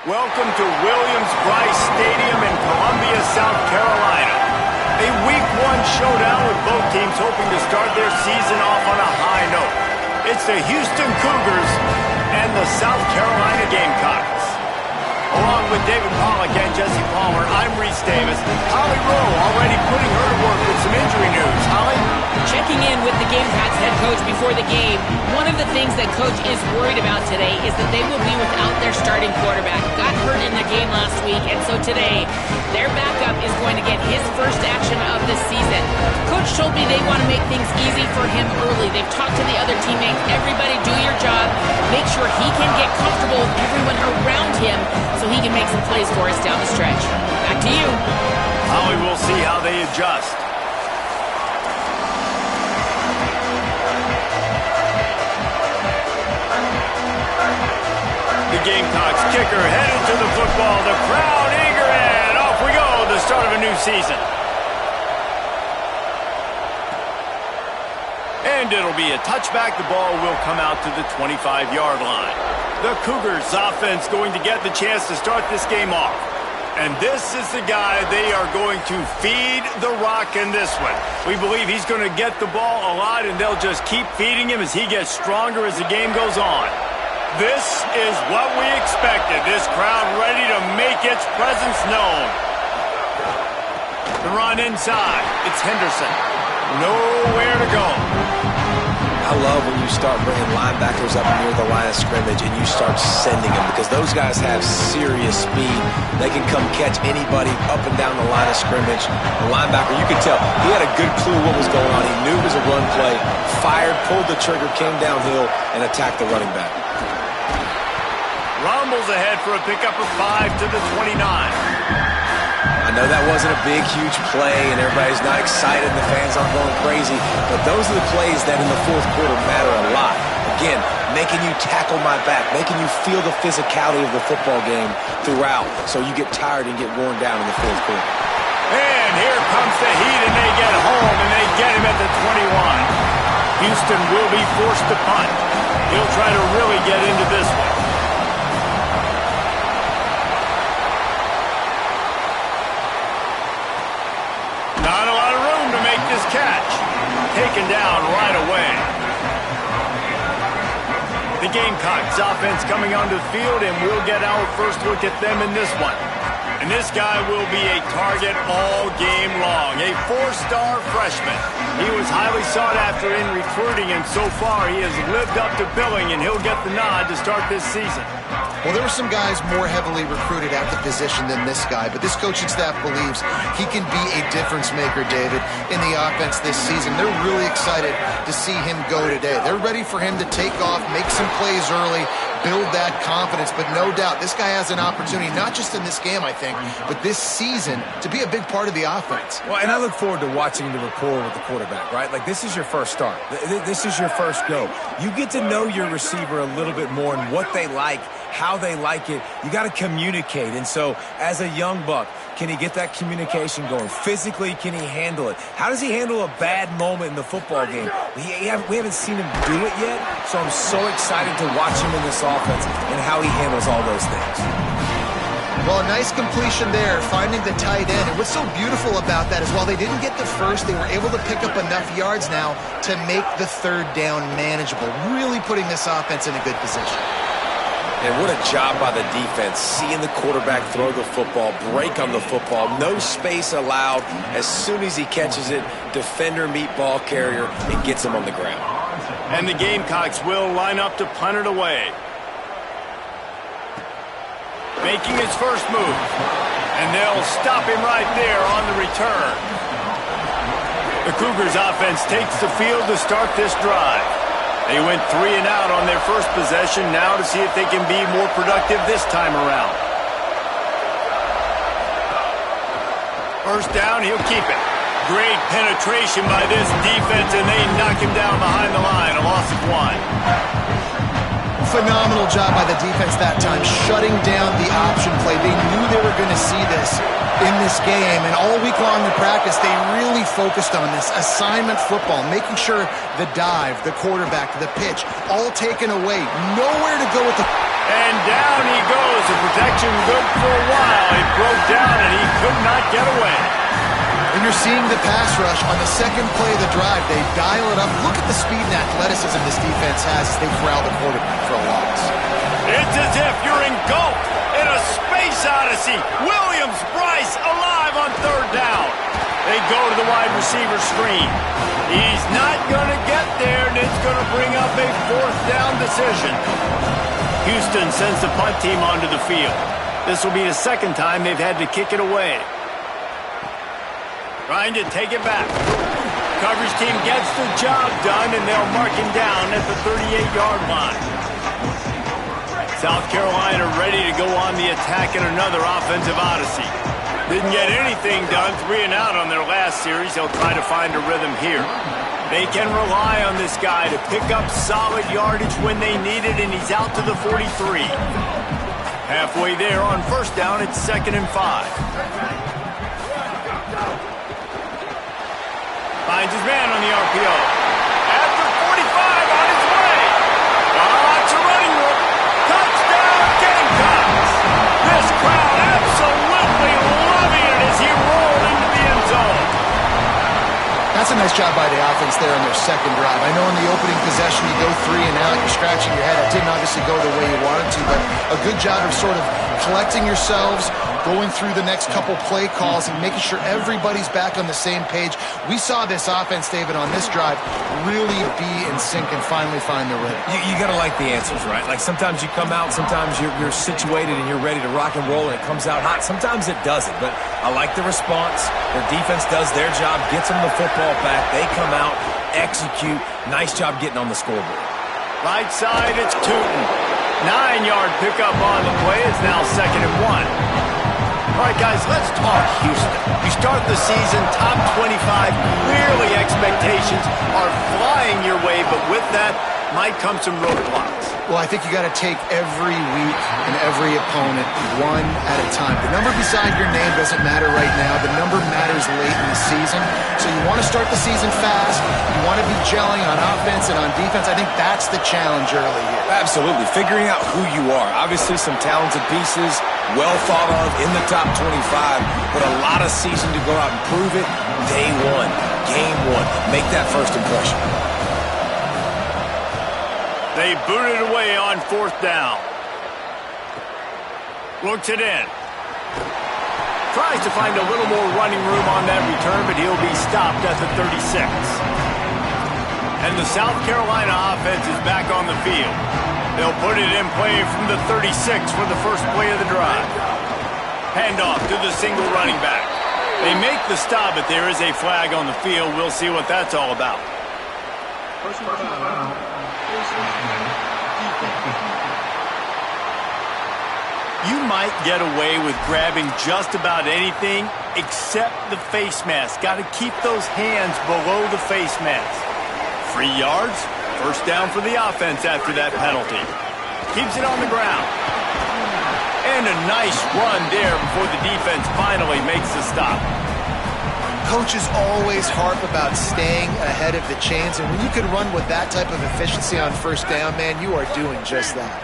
Welcome to Williams-Brice Stadium in Columbia, South Carolina. A Week 1 showdown with both teams hoping to start their season off on a high note. It's the Houston Cougars and the South Carolina Gamecocks. Along with David Pollack and Jesse Palmer, I'm Reese Davis. Holly Rowe already putting her to work with some injury news. Holly? Checking in with the Gamecocks head coach before the game, one of the things that coach is worried about today is that they will be without their starting quarterback. Got hurt in the game last week, and so today, their backup is going to get his first action of the season. Coach told me they want to make things easy for him early. They've talked to the other teammates. Everybody do your job. Make sure he can get comfortable with everyone around him so he can make some plays for us down the stretch. Back to you. Holly, we'll see how they adjust. The Gamecocks kicker headed to the football. The crowd eager, and off we go. The start of a new season. And it'll be a touchback. The ball will come out to the 25-yard line. The Cougars offense going to get the chance to start this game off. And this is the guy they are going to feed the rock in this one. We believe he's going to get the ball a lot, and they'll just keep feeding him as he gets stronger as the game goes on. This is what we expected. This crowd ready to make its presence known. The run inside. It's Henderson. Nowhere to go. I love when you start bringing linebackers up near the line of scrimmage and you start sending them, because those guys have serious speed. They can come catch anybody up and down the line of scrimmage. The linebacker, you could tell, he had a good clue what was going on. He knew it was a run play, fired, pulled the trigger, came downhill, and attacked the running back. Rumbles ahead for a pickup of 5 to the 29. I know that wasn't a big, huge play, and everybody's not excited, and the fans aren't going crazy, but those are the plays that in the fourth quarter matter a lot. Again, making you tackle my back, making you feel the physicality of the football game throughout, so you get tired and get worn down in the fourth quarter. And here comes the heat, and they get home, and they get him at the 21. Houston will be forced to punt. He'll try to really get into this one. Not a lot of room to make this catch. Taken down right away. The Gamecocks offense coming onto the field, and we'll get our first look at them in this one. And this guy will be a target all game long. A four-star freshman. He was highly sought after in recruiting, and so far he has lived up to billing, and he'll get the nod to start this season. Well, there were some guys more heavily recruited at the position than this guy, but this coaching staff believes he can be a difference maker, David, in the offense this season. They're really excited to see him go today. They're ready for him to take off, make some plays early, build that confidence, but no doubt this guy has an opportunity, not just in this game, I think, but this season, to be a big part of the offense. Well, and I look forward to watching the rapport with the quarterback, right? Like, this is your first start. This is your first go. You get to know your receiver a little bit more and what they like, how they like it. You got to communicate. And so, as a young buck, can he get that communication going? Physically, can he handle it? How does he handle a bad moment in the football game? We haven't seen him do it yet, so I'm so excited to watch him in this offense and how he handles all those things. Well, a nice completion there, finding the tight end. And what's so beautiful about that is while they didn't get the first, they were able to pick up enough yards now to make the third down manageable, really putting this offense in a good position. And what a job by the defense, seeing the quarterback throw the football, break on the football, no space allowed. As soon as he catches it, defender meet ball carrier, and gets him on the ground. And the Gamecocks will line up to punt it away. Making his first move. And they'll stop him right there on the return. The Cougars offense takes the field to start this drive. They went 3 and out on their first possession, now to see if they can be more productive this time around. First down, he'll keep it. Great penetration by this defense, and they knock him down behind the line, a loss of 1. Phenomenal job by the defense that time, shutting down the option play. They knew they were going to see this in this game, and all week long in practice, they really focused on this assignment football, making sure the dive, the quarterback, the pitch, all taken away. Nowhere to go with the... And down he goes. The protection good for a while. It broke down, and he could not get away. And you're seeing the pass rush on the second play of the drive. They dial it up. Look at the speed and athleticism this defense has as they corral the quarterback for a loss. It's as if you're engulfed in a space odyssey. Williams, Bryce alive on third down. They go to the wide receiver screen. He's not going to get there, and it's going to bring up a fourth down decision. Houston sends the punt team onto the field. This will be the second time they've had to kick it away. Trying to take it back. Coverage team gets the job done, and they'll mark him down at the 38-yard line. South Carolina ready to go on the attack in another offensive odyssey. Didn't get anything done, 3 and out on their last series. They'll try to find a rhythm here. They can rely on this guy to pick up solid yardage when they need it, and he's out to the 43. Halfway there on first down, it's 2nd and 5. Finds his man on the RPO. At the 45, on his way. Lots of running room. Touchdown, Gamecocks. This crowd absolutely loving it as he rolled into the end zone. That's a nice job by the offense there on their second drive. I know in the opening possession you go 3 and out, you're scratching your head. It didn't obviously go the way you wanted to, but a good job of sort of collecting yourselves, going through the next couple play calls and making sure everybody's back on the same page. We saw this offense, David, on this drive really be in sync and finally find the rhythm. You got to like the answers, right? Like sometimes you come out, sometimes you're situated and you're ready to rock and roll and it comes out hot. Sometimes it doesn't, but I like the response. Their defense does their job, gets them the football back. They come out, execute. Nice job getting on the scoreboard. Right side, it's Tootin. 9-yard pickup on the play. It's now 2nd and 1. All right, guys, let's talk Houston. You start the season top 25. Clearly expectations are flying your way, but with that might come some roadblocks. Well, I think you got to take every week and every opponent one at a time. The number beside your name doesn't matter right now. The number matters late in the season. So you want to start the season fast. You want to be gelling on offense and on defense. I think that's the challenge early here. Absolutely. Figuring out who you are. Obviously some talented pieces, well thought of in the top 25, but a lot of season to go out and prove it. Day one, game one. Make that first impression. They booted away on 4th down. Looks it in. Tries to find a little more running room on that return, but he'll be stopped at the 36. And the South Carolina offense is back on the field. They'll put it in play from the 36 for the first play of the drive. Handoff to the single running back. They make the stop, but there is a flag on the field. We'll see what that's all about. You might get away with grabbing just about anything except the face mask. Got to keep those hands below the face mask. 3 yards, first down for the offense after that penalty. Keeps it on the ground. And a nice run there before the defense finally makes the stop. Coaches always harp about staying ahead of the chains, and when you can run with that type of efficiency on first down, man, you are doing just that.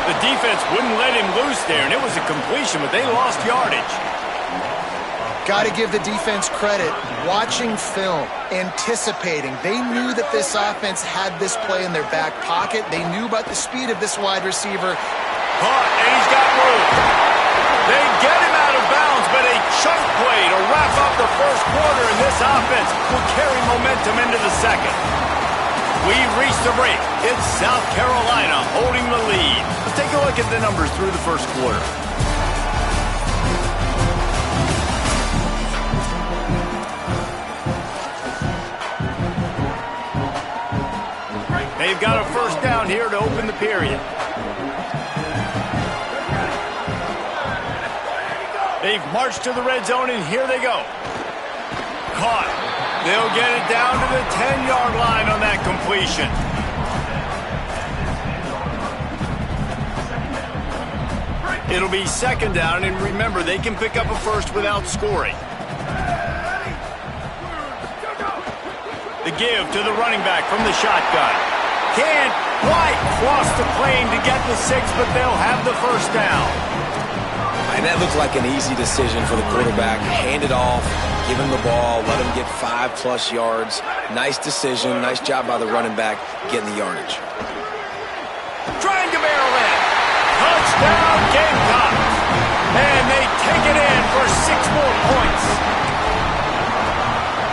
The defense wouldn't let him loose there, and it was a completion, but they lost yardage. Got to give the defense credit. Watching film, anticipating. They knew that this offense had this play in their back pocket. They knew about the speed of this wide receiver. Caught, and he's got room. They get him out of bounds, but a chunk play to wrap up the first quarter, and this offense will carry momentum into the second. We've reached the break. It's South Carolina holding the lead. Let's take a look at the numbers through the first quarter. They've got a first down here to open the period. They've marched to the red zone, and here they go. Caught. They'll get it down to the 10-yard line on that completion. It'll be second down, and remember, they can pick up a first without scoring. The give to the running back from the shotgun. Can't quite cross the plane to get the 6, but they'll have the first down. And that looked like an easy decision for the quarterback. Hand it off, give him the ball, let him get 5+ yards. Nice decision. Nice job by the running back getting the yardage. Trying to barrel in. Touchdown, Gamecocks. And they take it in for 6 more points.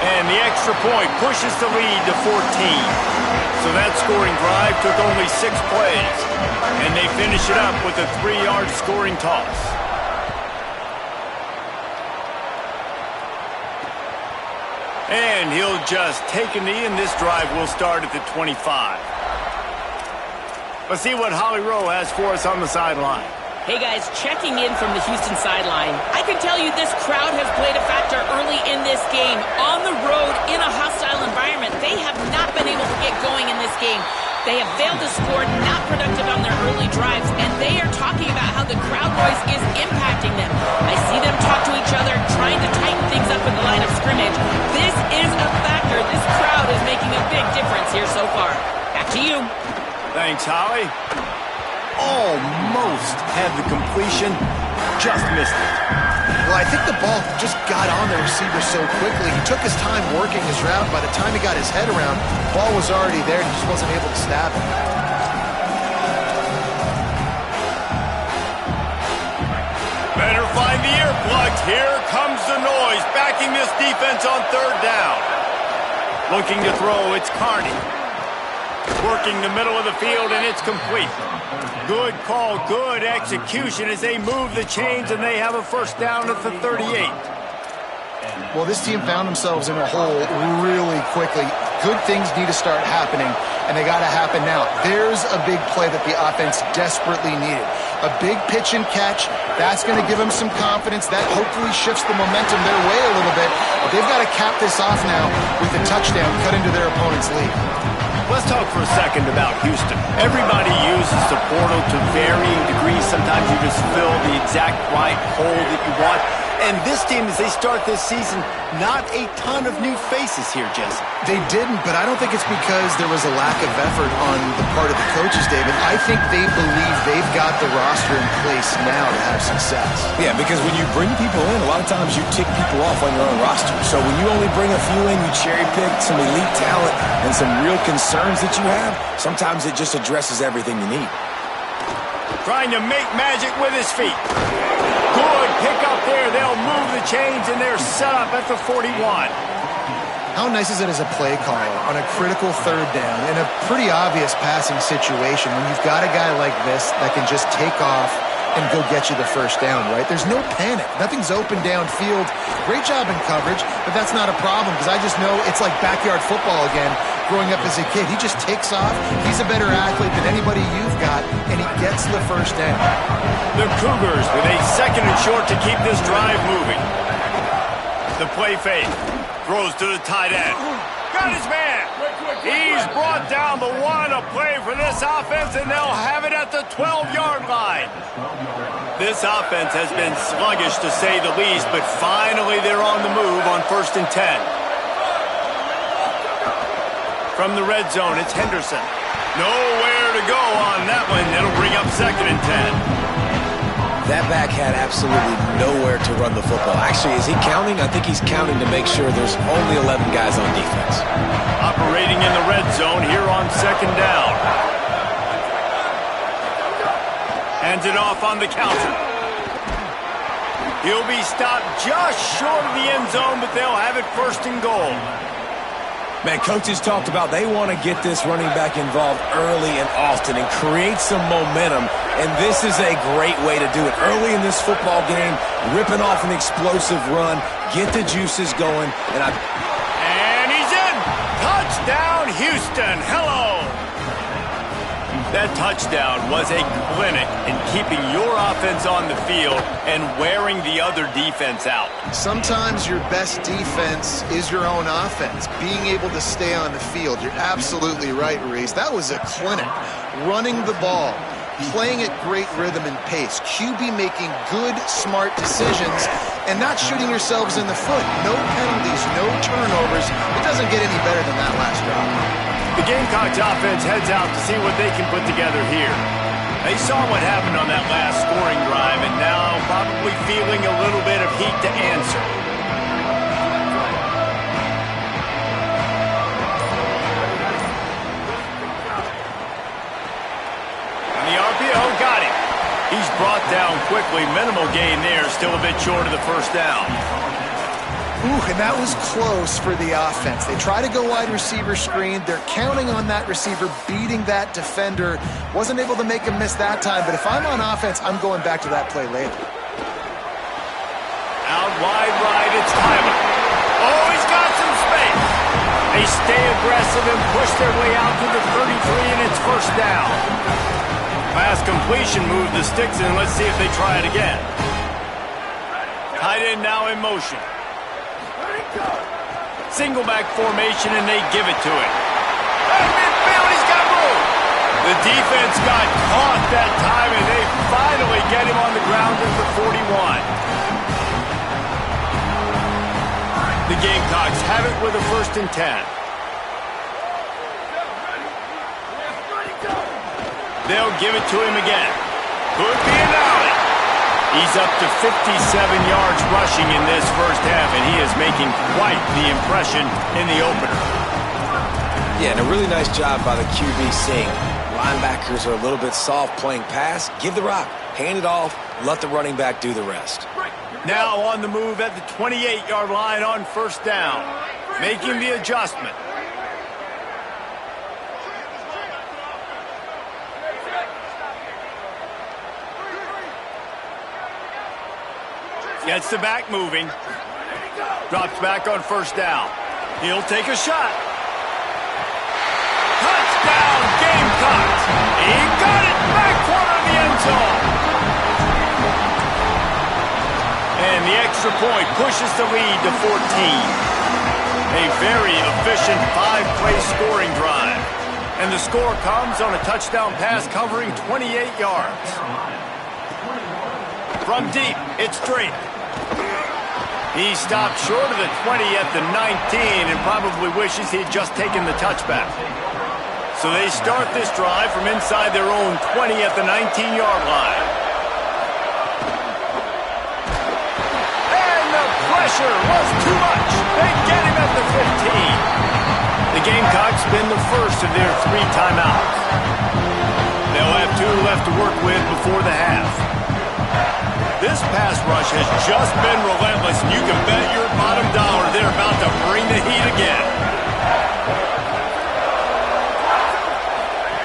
And the extra point pushes the lead to 14. So that scoring drive took only 6 plays. And they finish it up with a 3-yard scoring toss. And he'll just take a knee, and this drive will start at the 25. Let's see what Holly Rowe has for us on the sideline. Hey guys, checking in from the Houston sideline. I can tell you this crowd has played a factor early in this game. On the road, in a hostile environment, they have not been able to get going in this game. They have failed to score, not productive on their early drives, and they are talking about how the crowd noise is impacting them. I see them talk to each other, trying to tighten things up in the line of scrimmage. This is a factor. This crowd is making a big difference here so far. Back to you. Thanks, Holly. Almost had the completion, just missed it. Well, I think the ball just got on the receiver so quickly. He took his time working his route. By the time he got his head around, the ball was already there, and he just wasn't able to stab it. Better find the earplugs. Here comes the noise, backing this defense on 3rd down. Looking to throw, it's Carney. Working the middle of the field, and it's complete. Good call, good execution as they move the chains, and they have a first down at the 38. Well, this team found themselves in a hole really quickly. Good things need to start happening, and they got to happen now. There's a big play that the offense desperately needed. A big pitch and catch. That's going to give them some confidence. That hopefully shifts the momentum their way a little bit. But they've got to cap this off now with a touchdown cut into their opponent's lead. Let's talk for a second about Houston. Everybody uses the portal to varying degrees. Sometimes you just fill the exact right hole that you want. And this team, as they start this season, not a ton of new faces here, Jesse. They didn't, but I don't think it's because there was a lack of effort on the part of the coaches, David. I think they believe they've got the roster in place now to have success. Yeah, because when you bring people in, a lot of times you tick people off on your own roster. So when you only bring a few in, you cherry-pick some elite talent and some real concerns that you have, sometimes it just addresses everything you need. Trying to make magic with his feet. Good pick up there. They'll move the chains, and they're set up at the 41. How nice is it as a play caller on a critical 3rd down in a pretty obvious passing situation when you've got a guy like this that can just take off and go get you the first down, right? There's no panic. Nothing's open downfield. Great job in coverage, but that's not a problem because I just know it's like backyard football again growing up as a kid. He just takes off. He's a better athlete than anybody you've got, and he gets the first down. The Cougars with a 2nd and short to keep this drive moving. The play fake. Throws to the tight end. Got his man. He's brought down the 1, a play for this offense, and they'll have it at the 12-yard line. This offense has been sluggish, to say the least, but finally they're on the move on 1st and 10. From the red zone, it's Henderson. Nowhere to go on that one. That'll bring up 2nd and 10. That back had absolutely nowhere to run the football. Actually, is he counting? I think he's counting to make sure there's only 11 guys on defense. Operating in the red zone here on 2nd down. Hands it off on the counter. He'll be stopped just short of the end zone, but they'll have it 1st and goal. Man, coaches talked about they want to get this running back involved early and often and create some momentum, and this is a great way to do it. Early in this football game, ripping off an explosive run, get the juices going, and he's in! Touchdown, Houston! Hello! That touchdown was a clinic in keeping your offense on the field and wearing the other defense out. Sometimes your best defense is your own offense, being able to stay on the field. You're absolutely right, Reese. That was a clinic. Running the ball, playing at great rhythm and pace, QB making good, smart decisions, and not shooting yourselves in the foot. No penalties, no turnovers. It doesn't get any better than that last drive. The Gamecocks offense heads out to see what they can put together here. They saw what happened on that last scoring drive and now probably feeling a little bit of heat to answer. And the RPO got him. He's brought down quickly. Minimal gain there. Still a bit short of the first down. Ooh, and that was close for the offense. They try to go wide receiver screen. They're counting on that receiver beating that defender. Wasn't able to make him miss that time, but if I'm on offense, I'm going back to that play later. Out wide right, it's Tyler. Oh, he's got some space. They stay aggressive and push their way out to the 33, and it's first down. Pass completion, move the sticks in. Let's see if they try it again. Tight end now in motion. Single back formation, and they give it to him. And midfield, he's got room. The defense got caught that time, and they finally get him on the ground at the 41. The Gamecocks have it with a 1st and 10. They'll give it to him again. Could be an alley. He's up to 57 yards rushing in this first half, and he is making quite the impression in the opener. Yeah, and a really nice job by the QB seeing linebackers are a little bit soft playing pass. Give the rock, hand it off, let the running back do the rest. Now on the move at the 28-yard line on first down, making the adjustment. Gets the back moving. Drops back on first down. He'll take a shot. Touchdown, Gamecocks. He got it back corner of the end zone. And the extra point pushes the lead to 14. A very efficient 5-play scoring drive. And the score comes on a touchdown pass covering 28 yards. From deep, it's Drake. He stopped short of the 20 at the 19 and probably wishes he'd just taken the touchback. So they start this drive from inside their own 20 at the 19-yard line. And the pressure was too much. They get him at the 15. The Gamecocks spin the first of their 3 timeouts. They'll have 2 left to work with before the half. This pass rush has just been relentless, and you can bet your bottom dollar they're about to bring the heat again.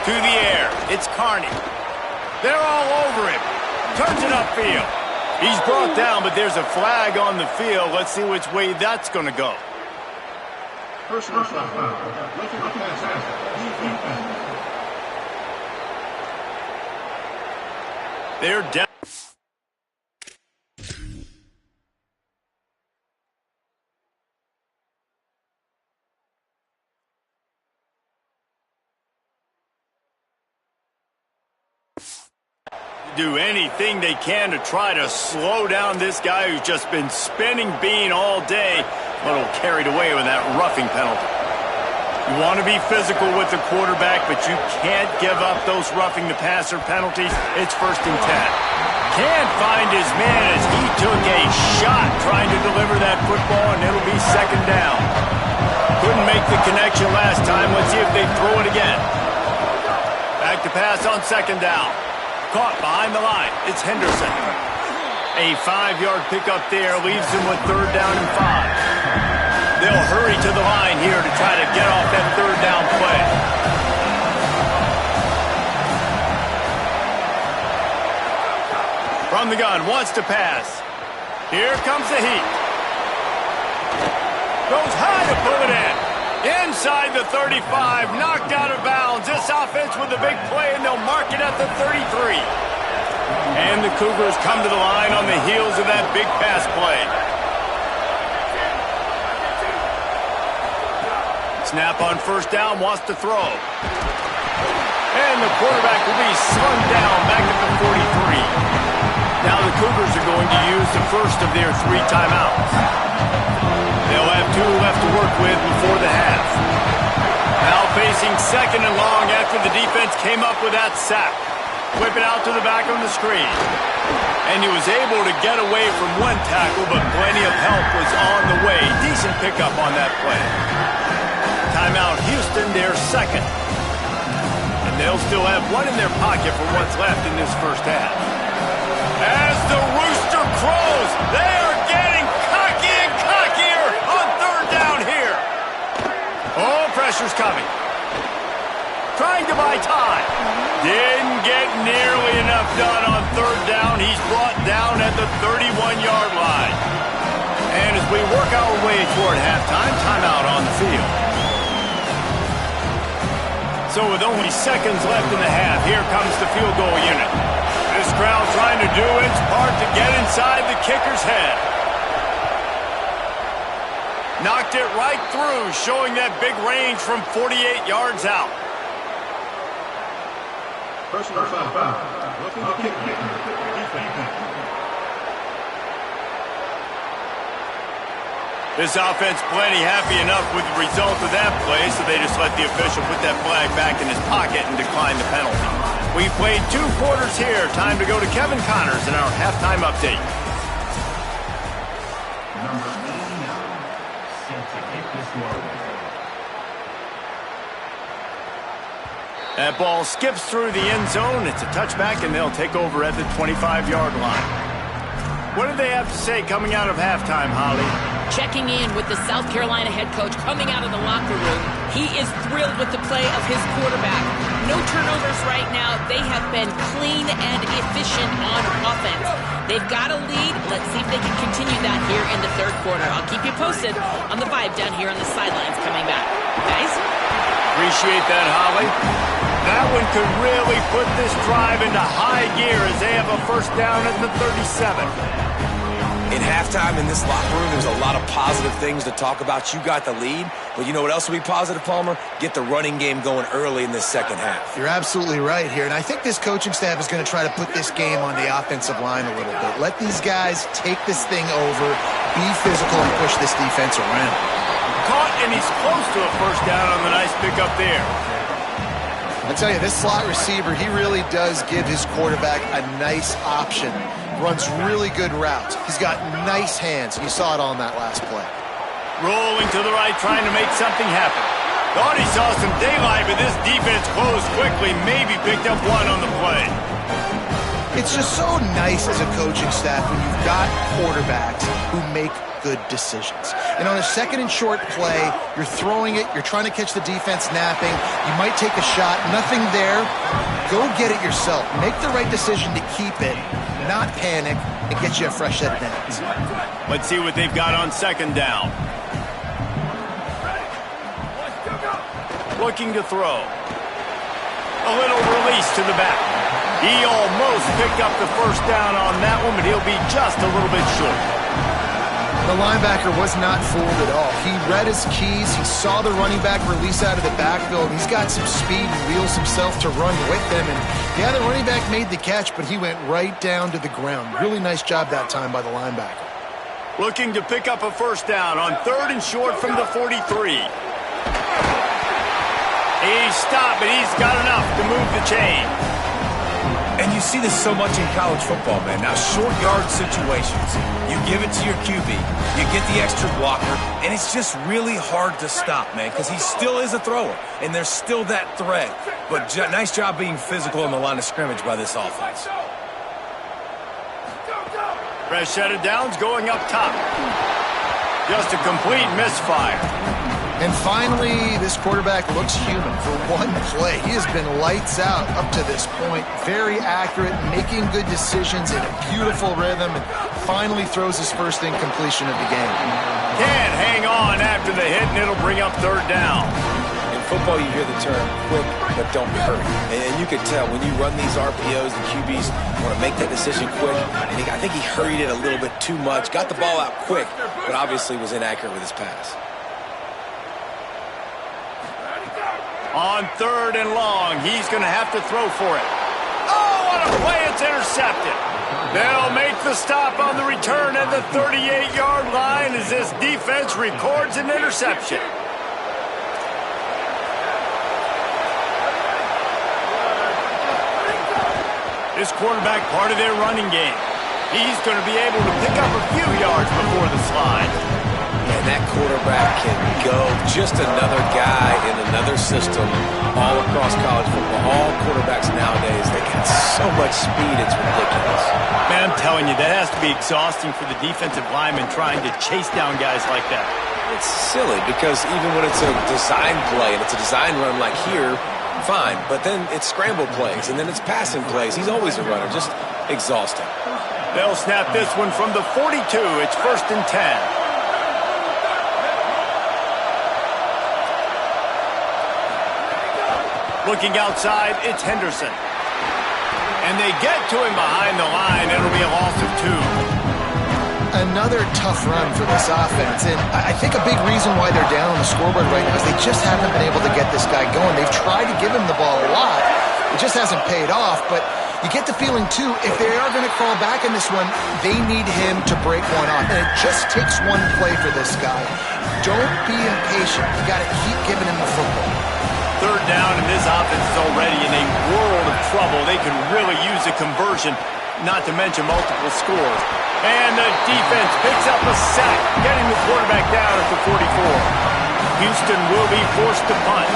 To the air, it's Carney. They're all over him. Turns it upfield. He's brought down, but there's a flag on the field. Let's see which way that's going to go. Personal foul. They're down. Do anything they can to try to slow down this guy who's just been spinning bean all day. A little carried away with that roughing penalty. You want to be physical with the quarterback, but you can't give up those roughing the passer penalties. It's 1st and 10. Can't find his man as he took a shot trying to deliver that football, and it'll be 2nd down. Couldn't make the connection last time. Let's see if they throw it again. Back to pass on 2nd down. Caught behind the line. It's Henderson. A 5-yard pickup there leaves him with 3rd down and 5. They'll hurry to the line here to try to get off that 3rd down play. From the gun, wants to pass. Here comes the heat. Goes high to pull it in. Inside the 35, knocked out of bounds. This offense with a big play, and they'll mark it at the 33. And the Cougars come to the line on the heels of that big pass play. Snap on 1st down, wants to throw. And the quarterback will be slung down back at the 43. Now the Cougars are going to use the first of their 3 timeouts. They'll have 2 left to work with before the half. Now facing second and long after the defense came up with that sack. Whip it out to the back on the screen. And he was able to get away from one tackle, but plenty of help was on the way. Decent pickup on that play. Timeout Houston, their second. And they'll still have one in their pocket for what's left in this first half. As the rooster crows, they are getting cocky and cockier on third down here. Oh, pressure's coming. Trying to buy time. Didn't get nearly enough done on third down. He's brought down at the 31-yard line. And as we work our way toward halftime, timeout on the field. So with only seconds left in the half, here comes the field goal unit. This crowd trying to do its part to get inside the kicker's head. Knocked it right through, showing that big range from 48 yards out. Personal foul. Looking to kick. This offense plenty happy enough with the result of that play, so they just let the official put that flag back in his pocket and decline the penalty. We played 2 quarters here. Time to go to Kevin Connors in our halftime update. Number 89, set to kick this one. That ball skips through the end zone. It's a touchback, and they'll take over at the 25-yard line. What do they have to say coming out of halftime, Holly? Checking in with the South Carolina head coach coming out of the locker room. He is thrilled with the play of his quarterback. No turnovers right now. They have been clean and efficient on offense. They've got a lead. Let's see if they can continue that here in the third quarter. I'll keep you posted on the vibe down here on the sidelines coming back. Guys? Appreciate that, Holly. That one could really put this drive into high gear as they have a first down at the 37. In halftime in this locker room, there's a lot of positive things to talk about. You got the lead, but you know what else will be positive, Palmer? Get the running game going early in this second half. You're absolutely right here, and I think this coaching staff is going to try to put this game on the offensive line a little bit. Let these guys take this thing over, be physical, and push this defense around. Caught, and he's close to a first down on the nice pickup there. I tell you, this slot receiver, he really does give his quarterback a nice option. Runs really good routes. He's got nice hands. You saw it on that last play. Rolling to the right, trying to make something happen. Thought he saw some daylight, but this defense closed quickly. Maybe picked up one on the play. It's just so nice as a coaching staff when you've got quarterbacks who make good decisions. And on a second and short play, you're throwing it, you're trying to catch the defense napping, you might take a shot, nothing there. Go get it yourself. Make the right decision to keep it, not panic, and get you a fresh set of downs. Let's see what they've got on second down. Looking to throw. A little release to the back. He almost picked up the first down on that one, but he'll be just a little bit short. The linebacker was not fooled at all. He read his keys. He saw the running back release out of the backfield. He's got some speed and wheels himself to run with them. And yeah, the running back made the catch, but he went right down to the ground. Really nice job that time by the linebacker. Looking to pick up a first down on third and short from the 43. He's stopped, but he's got enough to move the chain. And you see this so much in college football, man. Now, short yard situations, you give it to your QB, you get the extra blocker, and it's just really hard to stop, man, because he still is a thrower, and there's still that threat. But nice job being physical on the line of scrimmage by this offense. Fresh set of downs going up top. Just a complete misfire. And finally, this quarterback looks human for one play. He has been lights out up to this point. Very accurate, making good decisions in a beautiful rhythm, and finally throws his first incompletion of the game. Can't hang on after the hit, and it'll bring up third down. In football, you hear the term quick, but don't hurry. And you can tell when you run these RPOs, the QBs want to make that decision quick. And I think he hurried it a little bit too much, got the ball out quick, but obviously was inaccurate with his pass. On third and long, he's going to have to throw for it. Oh, what a play! It's intercepted. They'll make the stop on the return at the 38-yard line as this defense records an interception. This quarterback part of their running game. He's going to be able to pick up a few yards before the slide. And that quarterback can go. Just another guy in another system all across college football. All quarterbacks nowadays, they got so much speed, it's ridiculous. Man, I'm telling you, that has to be exhausting for the defensive lineman trying to chase down guys like that. It's silly because even when it's a design play and it's a design run like here, fine. But then it's scramble plays and then it's passing plays. He's always a runner. Just exhausting. They'll snap this one from the 42. It's 1st and 10. Looking outside, it's Henderson. And they get to him behind the line. It'll be a loss of 2. Another tough run for this offense, and I think a big reason why they're down on the scoreboard right now is they just haven't been able to get this guy going. They've tried to give him the ball a lot. It just hasn't paid off, but you get the feeling, too, if they are going to crawl back in this one, they need him to break one off, and it just takes one play for this guy. Don't be impatient. You got to keep giving him the football. 3rd down, and this offense is already in a world of trouble. They could really use a conversion, not to mention multiple scores. And the defense picks up a sack, getting the quarterback down at the 44. Houston will be forced to punt.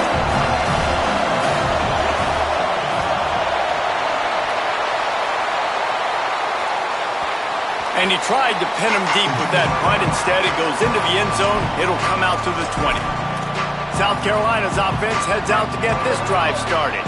And he tried to pin him deep with that punt. Instead, it goes into the end zone. It'll come out to the 20. South Carolina's offense heads out to get this drive started.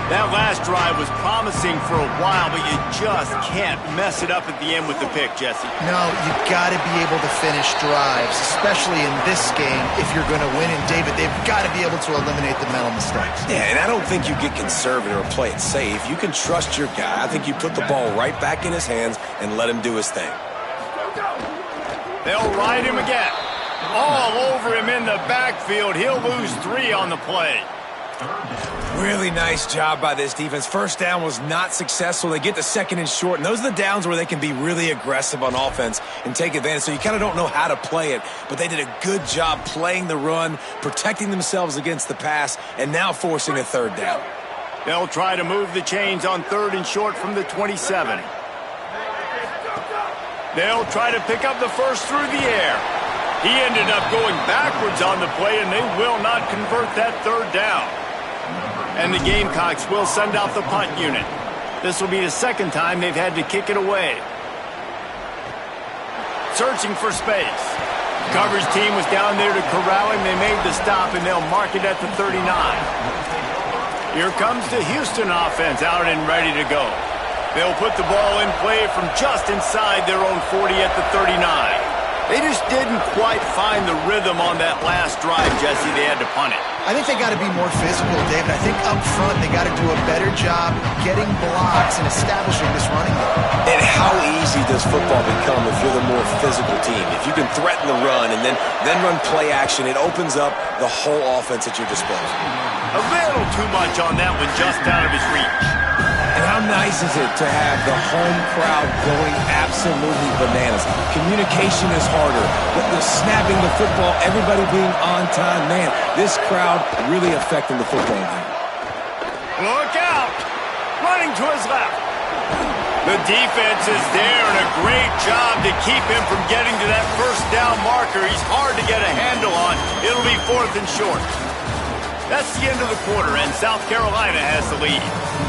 That last drive was promising for a while, but you just can't mess it up at the end with the pick, Jesse. No, you've got to be able to finish drives, especially in this game. If you're going to win, and David, they've got to be able to eliminate the mental mistakes. Yeah, and I don't think you get conservative or play it safe. You can trust your guy. I think you put the ball right back in his hands and let him do his thing. They'll ride him again. All over him in the backfield. He'll lose 3 on the play. Really nice job by this defense. First down was not successful. They get the 2nd and short, and those are the downs where they can be really aggressive on offense and take advantage. So you kind of don't know how to play it, but they did a good job playing the run, protecting themselves against the pass, and now forcing a 3rd down. They'll try to move the chains on 3rd and short from the 27. They'll try to pick up the first through the air. He ended up going backwards on the play, and they will not convert that 3rd down. And the Gamecocks will send out the punt unit. This will be the 2nd time they've had to kick it away. Searching for space. Coverage team was down there to corral him. They made the stop, and they'll mark it at the 39. Here comes the Houston offense out and ready to go. They'll put the ball in play from just inside their own 40 at the 39. They just didn't quite find the rhythm on that last drive, Jesse. They had to punt it. I think they got to be more physical, David. I think up front they got to do a better job getting blocks and establishing this running game. And how easy does football become if you're the more physical team? If you can threaten the run and then run play action, it opens up the whole offense at your disposal. A little too much on that one, just out of his reach. And how nice is it to have the home crowd going absolutely bananas? Communication is harder, but the snapping the football, everybody being on time, man, this crowd really affecting the football game. Look out! Running to his left. The defense is there, and a great job to keep him from getting to that 1st down marker. He's hard to get a handle on. It'll be 4th and short. That's the end of the quarter, and South Carolina has the lead.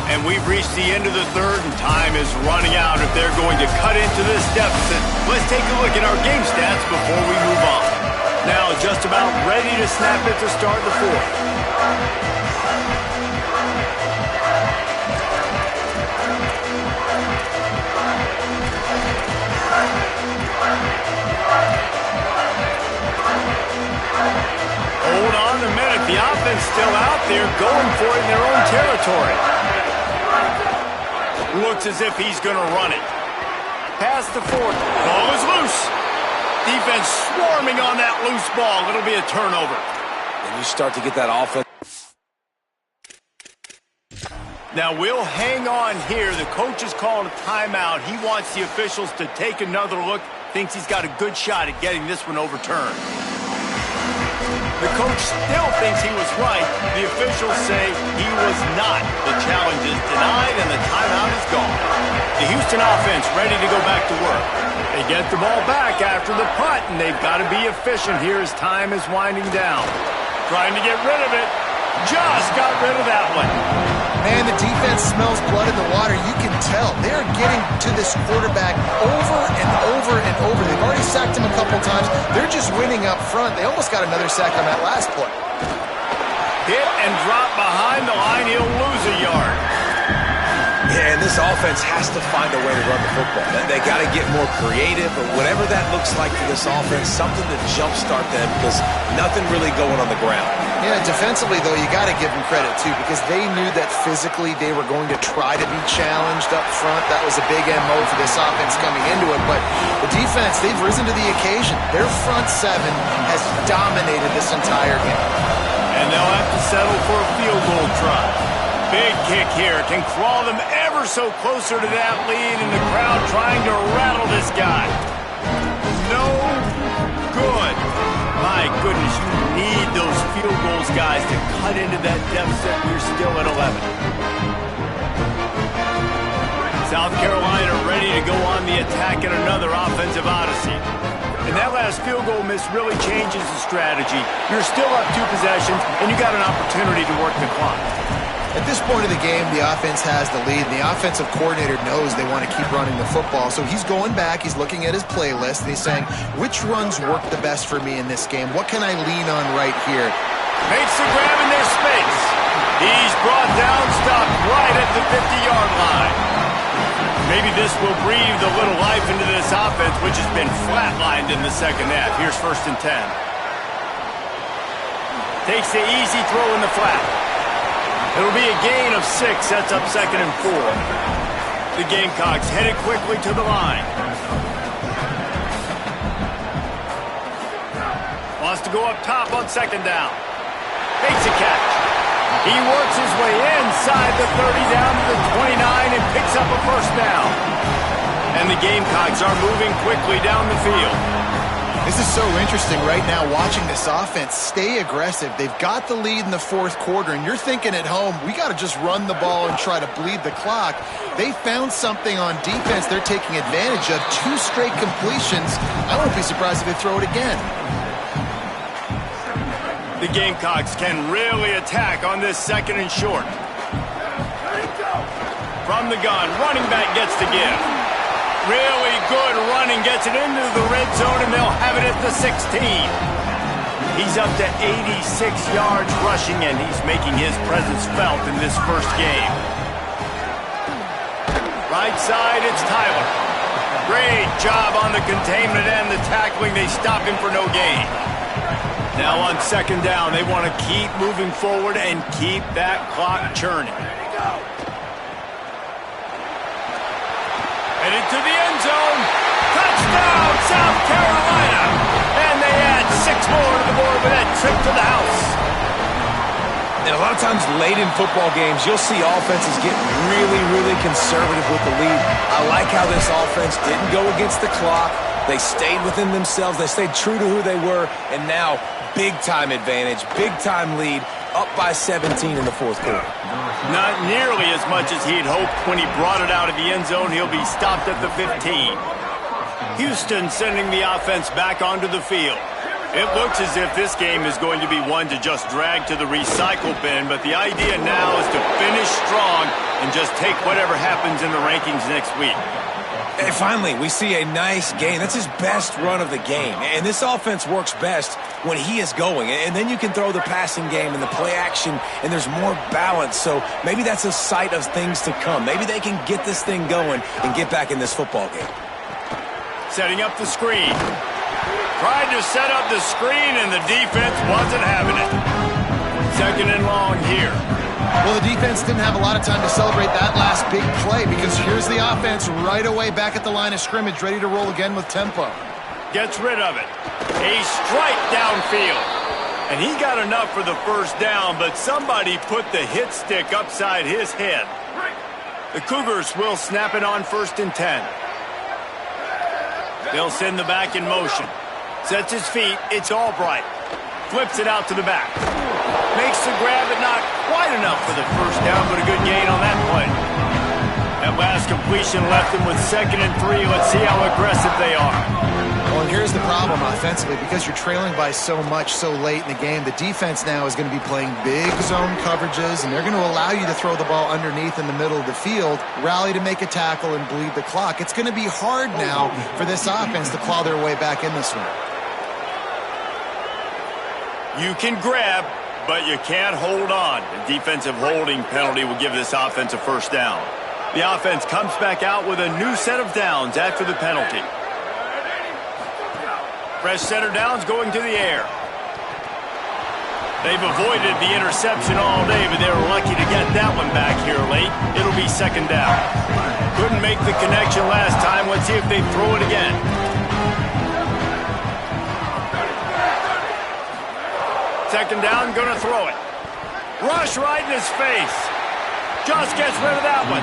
And we've reached the end of the 3rd, and time is running out if they're going to cut into this deficit. Let's take a look at our game stats before we move on. Now just about ready to snap it to start the 4th. Hold on a minute. The offense still out there going for it in their own territory. Looks as if he's going to run it. Past the 4th. Ball is loose. Defense swarming on that loose ball. It'll be a turnover. And you start to get that offense. Now we'll hang on here. The coach is calling a timeout. He wants the officials to take another look. Thinks he's got a good shot at getting this one overturned. The coach still thinks he was right. The officials say he was not. The challenge is denied and the timeout is gone. Houston offense ready to go back to work. They get the ball back after the punt, and they've got to be efficient here as time is winding down. Trying to get rid of it. Just got rid of that one. Man, the defense smells blood in the water. You can tell. They're getting to this quarterback over and over and over. They've already sacked him a couple times. They're just winning up front. They almost got another sack on that last play. Hit and drop behind the line. He'll lose a yard. Yeah, and this offense has to find a way to run the football. They got to get more creative, or whatever that looks like for this offense, something to jumpstart them, because nothing really going on the ground. Yeah, defensively, though, you got to give them credit, too, because they knew that physically they were going to try to be challenged up front. That was a big MO for this offense coming into it. But the defense, they've risen to the occasion. Their front seven has dominated this entire game. And they'll have to settle for a field goal try. Big kick here can crawl them ever so closer to that lead, and the crowd trying to rattle this guy. No good. My goodness, you need those field goals, guys, to cut into that deficit. You're still at 11. South Carolina ready to go on the attack in another offensive odyssey. And that last field goal miss really changes the strategy. You're still up 2 possessions, and you got an opportunity to work the clock. At this point of the game, the offense has the lead, and the offensive coordinator knows they want to keep running the football. So he's going back, he's looking at his playlist, and he's saying, which runs work the best for me in this game? What can I lean on right here? Makes the grab in their space. He's brought down, stopped right at the 50-yard line. Maybe this will breathe a little life into this offense, which has been flatlined in the second half. Here's 1st and 10. Takes the easy throw in the flat. It'll be a gain of 6, sets up 2nd and 4. The Gamecocks headed quickly to the line. Wants to go up top on 2nd down. Makes a catch. He works his way inside the 30 down to the 29 and picks up a 1st down. And the Gamecocks are moving quickly down the field. This is so interesting right now, watching this offense stay aggressive. They've got the lead in the 4th quarter, and you're thinking at home, we got to just run the ball and try to bleed the clock. They found something on defense they're taking advantage of. 2 straight completions. I won't be surprised if they throw it again. The Gamecocks can really attack on this 2nd and short. From the gun, running back gets to give. Really good running, gets it into the red zone, and they'll have it at the 16. He's up to 86 yards rushing, and he's making his presence felt in this first game. Right side, it's Tyler. Great job on the containment and the tackling. They stop him for no gain. Now on 2nd down, they want to keep moving forward and keep that clock churning. Headed to the end zone. Touchdown, South Carolina. And they add 6 more to the board with that trip to the house. And a lot of times late in football games, you'll see offenses get really, really conservative with the lead. I like how this offense didn't go against the clock. They stayed within themselves. They stayed true to who they were. And now, big-time advantage, big-time lead, up by 17 in the 4th quarter. Not nearly as much as he'd hoped when he brought it out of the end zone. He'll be stopped at the 15. Houston sending the offense back onto the field. It looks as if this game is going to be one to just drag to the recycle bin, but the idea now is to finish strong and just take whatever happens in the rankings next week. And finally, we see a nice game. That's his best run of the game. And this offense works best when he is going. And then you can throw the passing game and the play action, and there's more balance. So maybe that's a sight of things to come. Maybe they can get this thing going and get back in this football game. Setting up the screen. Tried to set up the screen, and the defense wasn't having it. 2nd and long here. Well, the defense didn't have a lot of time to celebrate that last big play, because here's the offense right away back at the line of scrimmage, ready to roll again with tempo. Gets rid of it. A strike downfield. And he got enough for the 1st down, but somebody put the hit stick upside his head. The Cougars will snap it on 1st and 10. They'll send the back in motion. Sets his feet. It's Albright. Flips it out to the back. Makes the grab, but not quite enough for the 1st down, but a good gain on that play. That last completion left them with 2nd and 3. Let's see how aggressive they are. Well, and here's the problem offensively. Because you're trailing by so much so late in the game, the defense now is going to be playing big zone coverages, and they're going to allow you to throw the ball underneath in the middle of the field, rally to make a tackle, and bleed the clock. It's going to be hard now for this offense to claw their way back in this one. You can grab, but you can't hold on. The defensive holding penalty will give this offense a first down. The offense comes back out with a new set of downs after the penalty. Fresh set of downs going to the air. They've avoided the interception all day, but they were lucky to get that one back here late. It'll be 2nd down. Couldn't make the connection last time. Let's see if they throw it again. Second down, gonna throw it. Rush right in his face. Just gets rid of that one.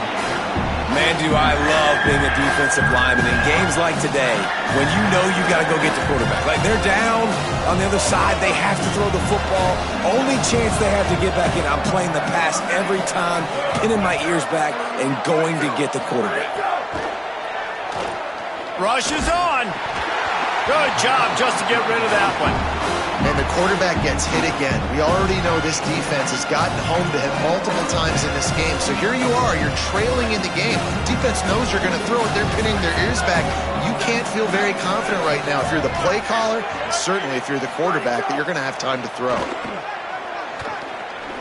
Man, do I love being a defensive lineman in games like today when you know you got to go get the quarterback. Like, they're down on the other side. They have to throw the football. Only chance they have to get back in. I'm playing the pass every time, pinning my ears back and going to get the quarterback. Rush is on. Good job just to get rid of that one. And the quarterback gets hit again. We already know this defense has gotten home to him multiple times in this game. So here you are, you're trailing in the game. Defense knows you're going to throw it. They're pinning their ears back. You can't feel very confident right now if you're the play caller, and certainly if you're the quarterback, that you're going to have time to throw.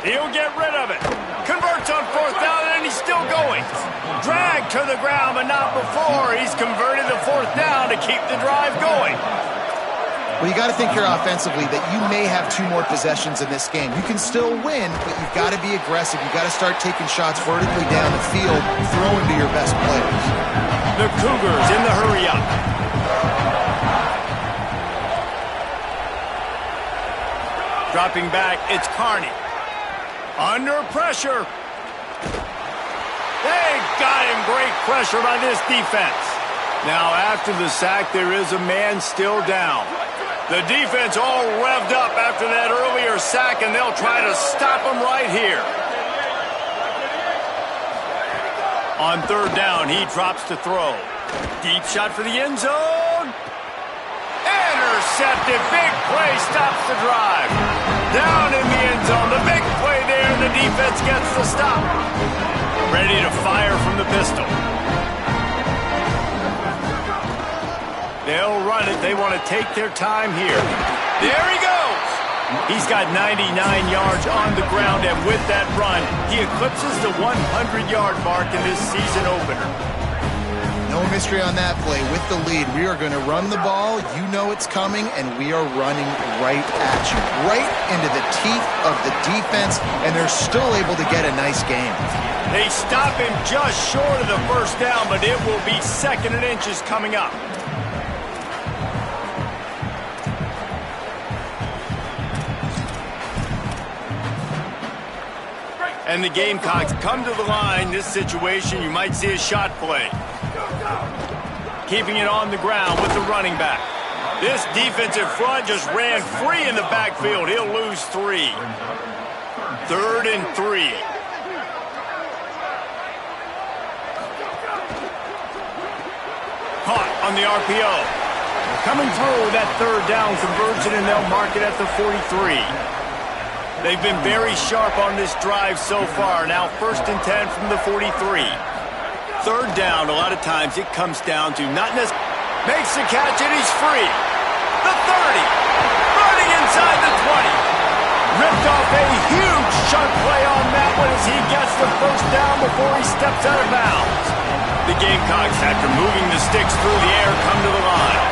He'll get rid of it. Converts on 4th down, and he's still going. Dragged to the ground, but not before. He's converted the 4th down to keep the drive going. Well, you got to think here offensively that you may have 2 more possessions in this game. You can still win, but you've got to be aggressive. You've got to start taking shots vertically down the field, throwing to your best players. The Cougars in the hurry-up. Dropping back, it's Carney. Under pressure. They got him. Great pressure by this defense. Now, after the sack, there is a man still down. The defense all revved up after that earlier sack, and they'll try to stop him right here. On 3rd down, he drops to throw. Deep shot for the end zone. Intercepted. Big play stops the drive. Down in the end zone. The big play there, and the defense gets the stop. Ready to fire from the pistol. They'll run it. They want to take their time here. There he goes. He's got 99 yards on the ground, and with that run, he eclipses the 100-yard mark in this season opener. No mystery on that play. With the lead, we are going to run the ball. You know it's coming, and we are running right at you. Right into the teeth of the defense, and they're still able to get a nice game. They stop him just short of the 1st down, but it will be 2nd and inches coming up. And the Gamecocks come to the line. This situation, you might see a shot play. Keeping it on the ground with the running back. This defensive front just ran free in the backfield. He'll lose 3. 3rd and 3. Caught on the RPO. Coming through that 3rd down conversion, and they'll mark it at the 43. They've been very sharp on this drive so far. Now 1st and 10 from the 43. 3rd down, a lot of times it comes down to not necessarily. Makes the catch, and he's free. The 30. Running inside the 20. Ripped off a huge sharp play on that one as he gets the 1st down before he steps out of bounds. The Gamecocks, after moving the sticks through the air, come to the line.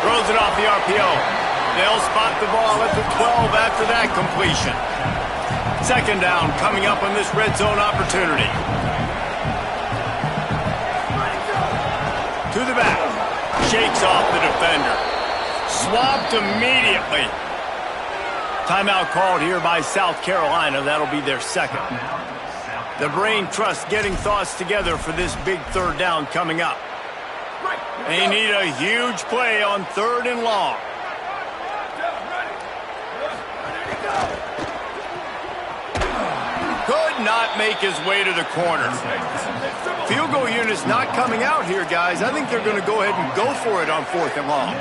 Throws it off the RPO. They'll spot the ball at the 12 after that completion. 2nd down coming up on this red zone opportunity. To the back. Shakes off the defender. Swapped immediately. Timeout called here by South Carolina. That'll be their 2nd. The Brain Trust getting thoughts together for this big 3rd down coming up. They need a huge play on 3rd and long. Good not make his way to the corner. Field goal unit's not coming out here, guys. I think they're going to go ahead and go for it on 4th and long.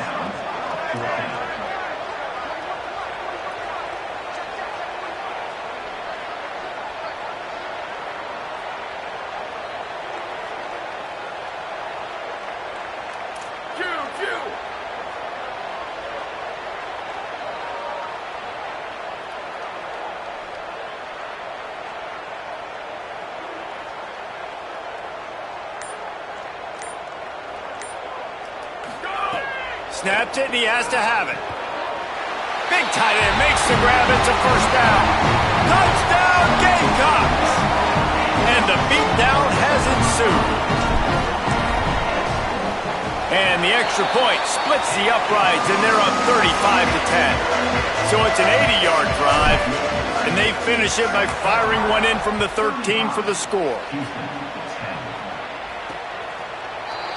Snapped it, and he has to have it. Big tight end makes the grab. It's a first down. Touchdown, Gamecocks! And the beatdown has ensued. And the extra point splits the uprights, and they're up 35-10. So it's an 80-yard drive, and they finish it by firing one in from the 13 for the score.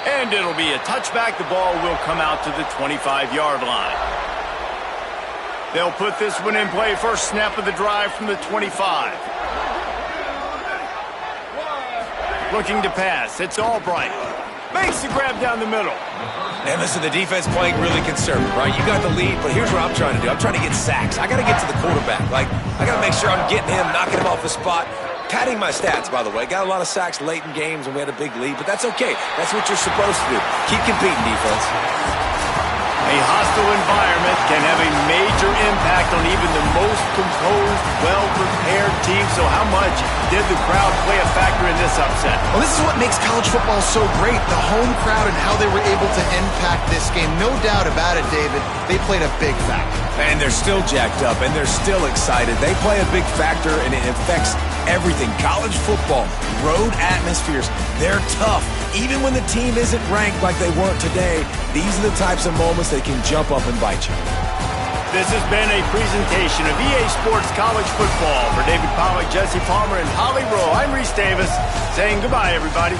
And it'll be a touchback. The ball will come out to the 25-yard line. They'll put this one in play. First snap of the drive from the 25. Looking to pass. It's Albright. Makes the grab down the middle. And listen, the defense playing really conservative, right? You got the lead, but here's what I'm trying to do. I'm trying to get sacks. I got to get to the quarterback. Like, I got to make sure I'm getting him, knocking him off the spot. Padding my stats, by the way. Got a lot of sacks late in games, and we had a big lead, but that's okay. That's what you're supposed to do. Keep competing, defense. A hostile environment can have a major impact on even the most composed, well-prepared team. So how much did the crowd play a factor in this upset? Well, this is what makes college football so great, the home crowd and how they were able to impact this game. No doubt about it, David. They played a big factor. And they're still jacked up, and they're still excited. They play a big factor, and it affects everything. College football, road atmospheres, they're tough. Even when the team isn't ranked like they weren't today, these are the types of moments that can jump up and bite you. This has been a presentation of EA Sports College Football. For David Pollack, Jesse Palmer, and Holly Rowe, I'm Reese Davis saying goodbye, everybody.